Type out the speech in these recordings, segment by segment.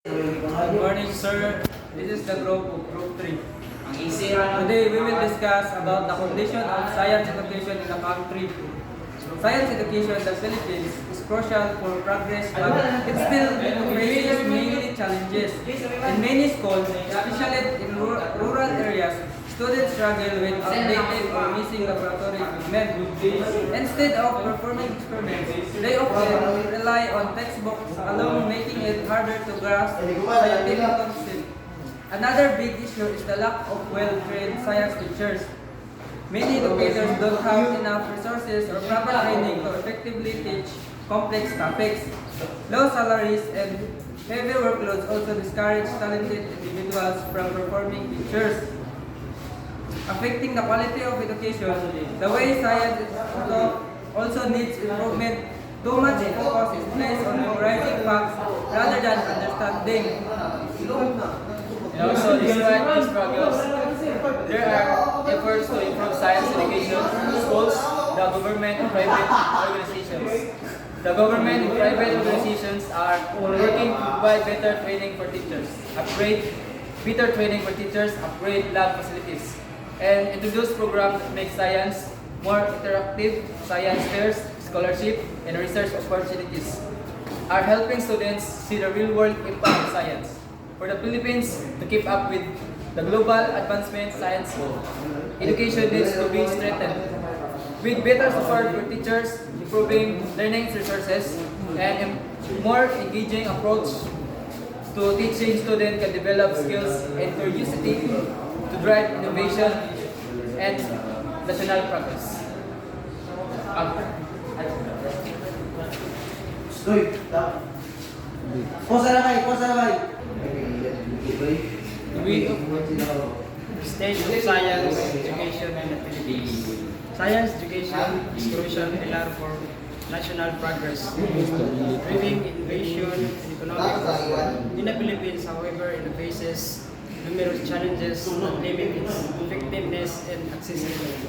Good morning, sir. This is the group 3. Today, we will discuss about the condition of science education in the country. Science education in the Philippines is crucial for progress, but it still faces many challenges. In many schools, especially in rural areas, students struggle with outdated or missing laboratory equipment. Instead of performing experiments, they often rely on textbooks alone, making it harder to grasp scientific concepts. Another big issue is the lack of well-trained science teachers. Many educators don't have enough resources or proper training to effectively teach complex topics. Low salaries and heavy workloads also discourage talented individuals from performing teachers. Affecting the quality of education, the way science is taught also needs improvement. Too much focus is placed on memorizing facts rather than understanding. And also, despite these struggles, there are efforts to improve science education in schools, the government, and private organizations. The government and private organizations are working to provide better training for teachers, upgrade lab facilities, and introduce programs that make science more interactive. Science fairs, scholarship, and research opportunities are helping students see the real-world impact of science. For the Philippines to keep up with the global advancement science, education needs to be strengthened. With better support for teachers, improving learning resources, and a more engaging approach to teaching, students can develop skills and curiosity to drive innovation and national progress. State of science education in the Philippines. Science education is crucial pillar for national progress, driving innovation and economic growth. In the Philippines, however, it faces numerous challenges that limit its effectiveness and accessibility.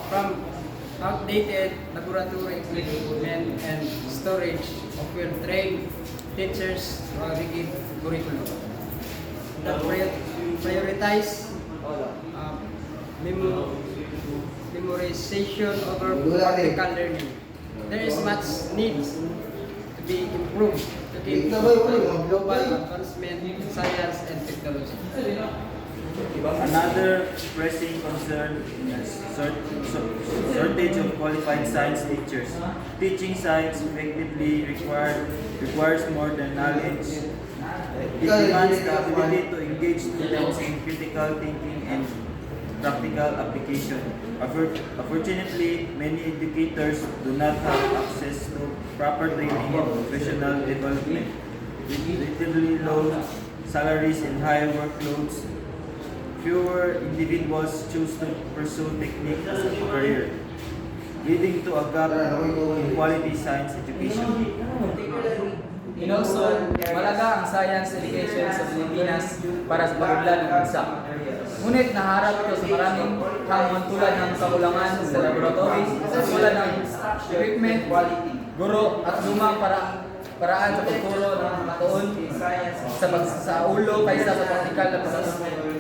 From outdated laboratory equipment and storage of well-trained teachers to a rigid curriculum that prioritize memorization over practical learning. There is much need to be improved to keep global advancement in science and technology. Another pressing concern is shortage of qualified science teachers. Teaching science effectively requires more than knowledge. It demands the ability to engage students in critical thinking and practical application. Unfortunately, many educators do not have access to proper training and professional development. With relatively low salaries and high workloads, fewer individuals choose to pursue technique as a career, leading to a gap in quality science education. And also, malaga ang science education sa Pilipinas para sa pag-unlad ng bansa. Ngunit naharap ito sa maraming hamon tulad ng kakulangan sa laboratory, tulad ng equipment, guro at lumang paraan sa pagturo ng mga tuon sa ulo kaysa sa praktikal na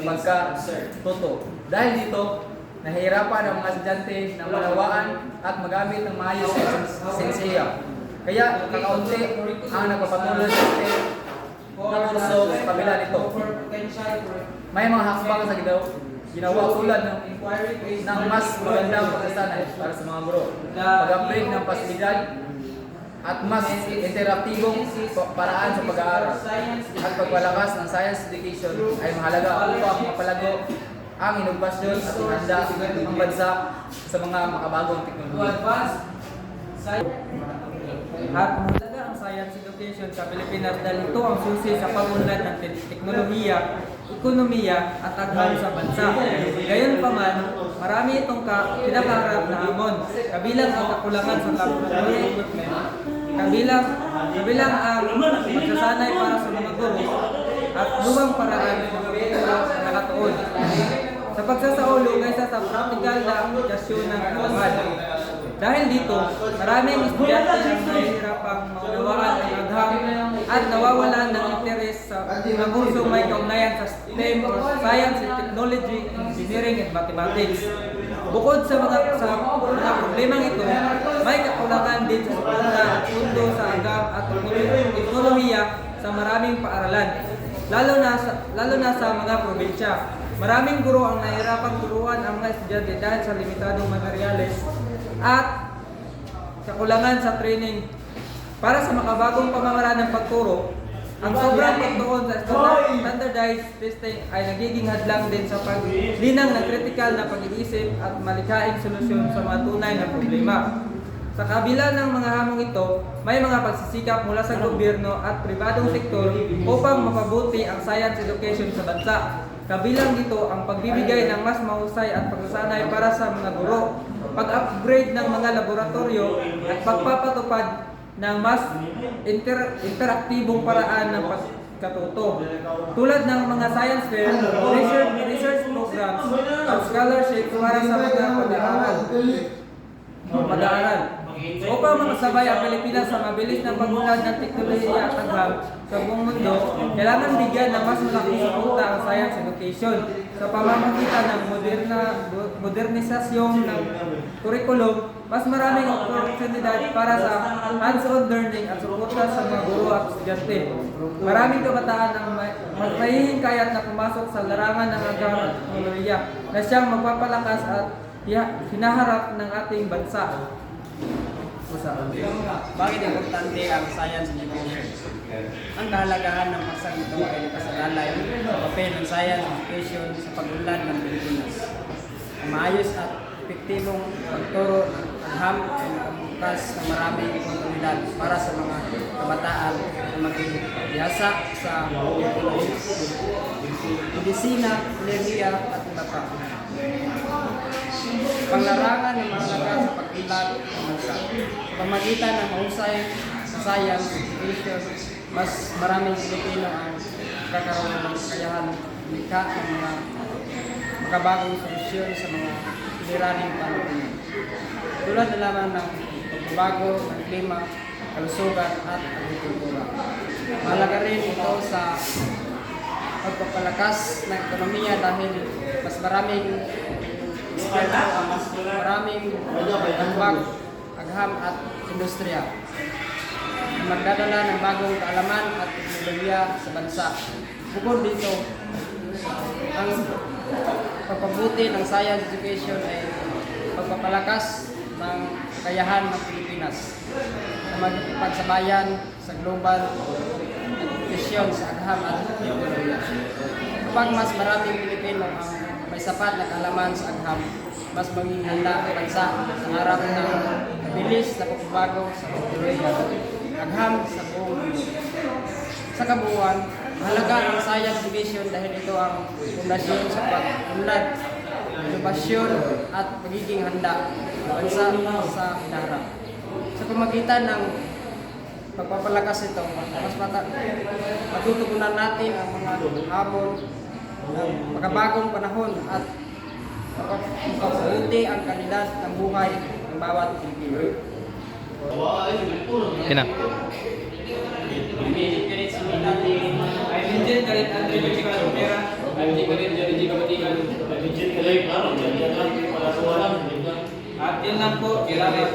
pagkatuto. Dahil dito, nahihirapan ang mga estudyante na malawaan at magamit ng maayos sa sensiya. Kaya kakaunti ang nagpapatuloy sa na kurso sa kabila nito. May mga hakbang sa ginawa tulad ng mas magandang pagsasanay para sa mga guro, pag-upgrade ng pasilidad, at mas interaktibong paraan sa pag-aaral at pagpalakas ng science education ay mahalaga upang mapalago ang inobasyon at ihanda ang bansa sa mga makabagong teknolohiya. At mahalaga ang science education sa Pilipinas dahil ito ang susi sa pag-unlad ng teknolohiya, ekonomiya at agham sa bansa. Gayunpaman, marami itong kinakaharap na hamon, kabilang ang kakulangan sa laboratory equipment, kabilang ang pagsasanay para sa mga guro at lumang paraan ng pagtuturo na nakatuon. Sa pagsasaulo kaysa sa praktikal na aplikasyon ng kaalaman. Dahil dito, maraming estudyante ang nahihirapang maunawaan ang agham at nawawalan ng interes mga kurso may kaugnayan sa STEM or Science and Technology, Engineering and Mathematics. Bukod sa mga problemang ito, may kakulangan din sa suporta at pundo sa agam at teknolohiya sa maraming paaralan, lalo na sa mga probinsya. Maraming guro ang nahihirapang turuan ang mga estudyante dahil sa limitadong materyales at kakulangan sa training. Para sa makabagong pamamaraan ng pagturo, ang sobrang pagtuon sa standardized testing ay nagiging hadlang din sa paglinang ng kritikal na pag-iisip at malikhaing solusyon sa mga tunay na problema. Sa kabila ng mga hamong ito, may mga pagsisikap mula sa gobyerno at pribadong sektor upang mapabuti ang science education sa bansa. Kabilang dito ang pagbibigay ng mas mahusay at pagsasanay para sa mga guro, pag-upgrade ng mga laboratorio at pagpapatupad ng mas interaktibong paraan ng pagkatuto. Tulad ng mga science fair, research programs at scholarship para sa mga pag-aaral. Upang makasabay ang Pilipinas sa mabilis na pag-unlad ng teknolohiya at agham sa buong mundo, kailangan bigyan ng mas malaking suporta ang science education sa pamamagitan ng modernisasyon ng curriculum, mas maraming oportunidad para sa hands-on learning at suporta sa mga guro at estudyante. Maraming kabataan ang mahihingkayat na pumasok sa larangan ng agham at teknolohiya na siyang magpapalakas at hinaharap ng ating bansa. Bakit importante ang science education? Ang kahalagahan ng paksang ito ay nakasalalay sa papel ng science education sa pag-unlad ng Pilipinas. Ang maayos at epektibong pagturo ng agham ay nakabukas ng maraming oportunidad para sa mga kabataan na maging bihasa sa medisina, enerhiya at iba pa. Panglarangan ng mga lakas sa pag-unlad ng bansa. Sa pamagitan ng mahusay sa science education, mas maraming Pilipino ang kakaroon ng kakayahan likha ng mga makabagong solusyon sa mga suliraning panlipunan. Tulad na lamang ng pagbabago ng klima, kalusugan at agrikultura. Mahalaga rin ito sa pagpapalakas ng ekonomiya dahil mas maraming tambag, agham at industriya na magdadala ng bagong kaalaman at teknolohiya sa bansa. Bukod dito, ang pagpabuti ng science education ay pagpapalakas ng kakayahan ng Pilipinas na magpagsabayan sa global competition sa agham at teknolohiya. Kapag mas maraming Pilipino ang may sapat na kaalaman sa agham, mas maging handa ang bansa sa harap ng mabilis na pagbabago sa teknolohiya agham sa buong mundo. Sa kabuuan, mahalaga ang science education dahil ito ang pundasyon sa pag-unlad, inobasyon at pagiging handa ng bansa sa hinaharap. Sa pamagitan ng pagpapalakas ito, mas matutugunan natin ang mga hamon ng makabagong panahon at mapapabuti ang kalidad ng buhay ng bawat Pilipino. Kina. At yun lang po, kailangan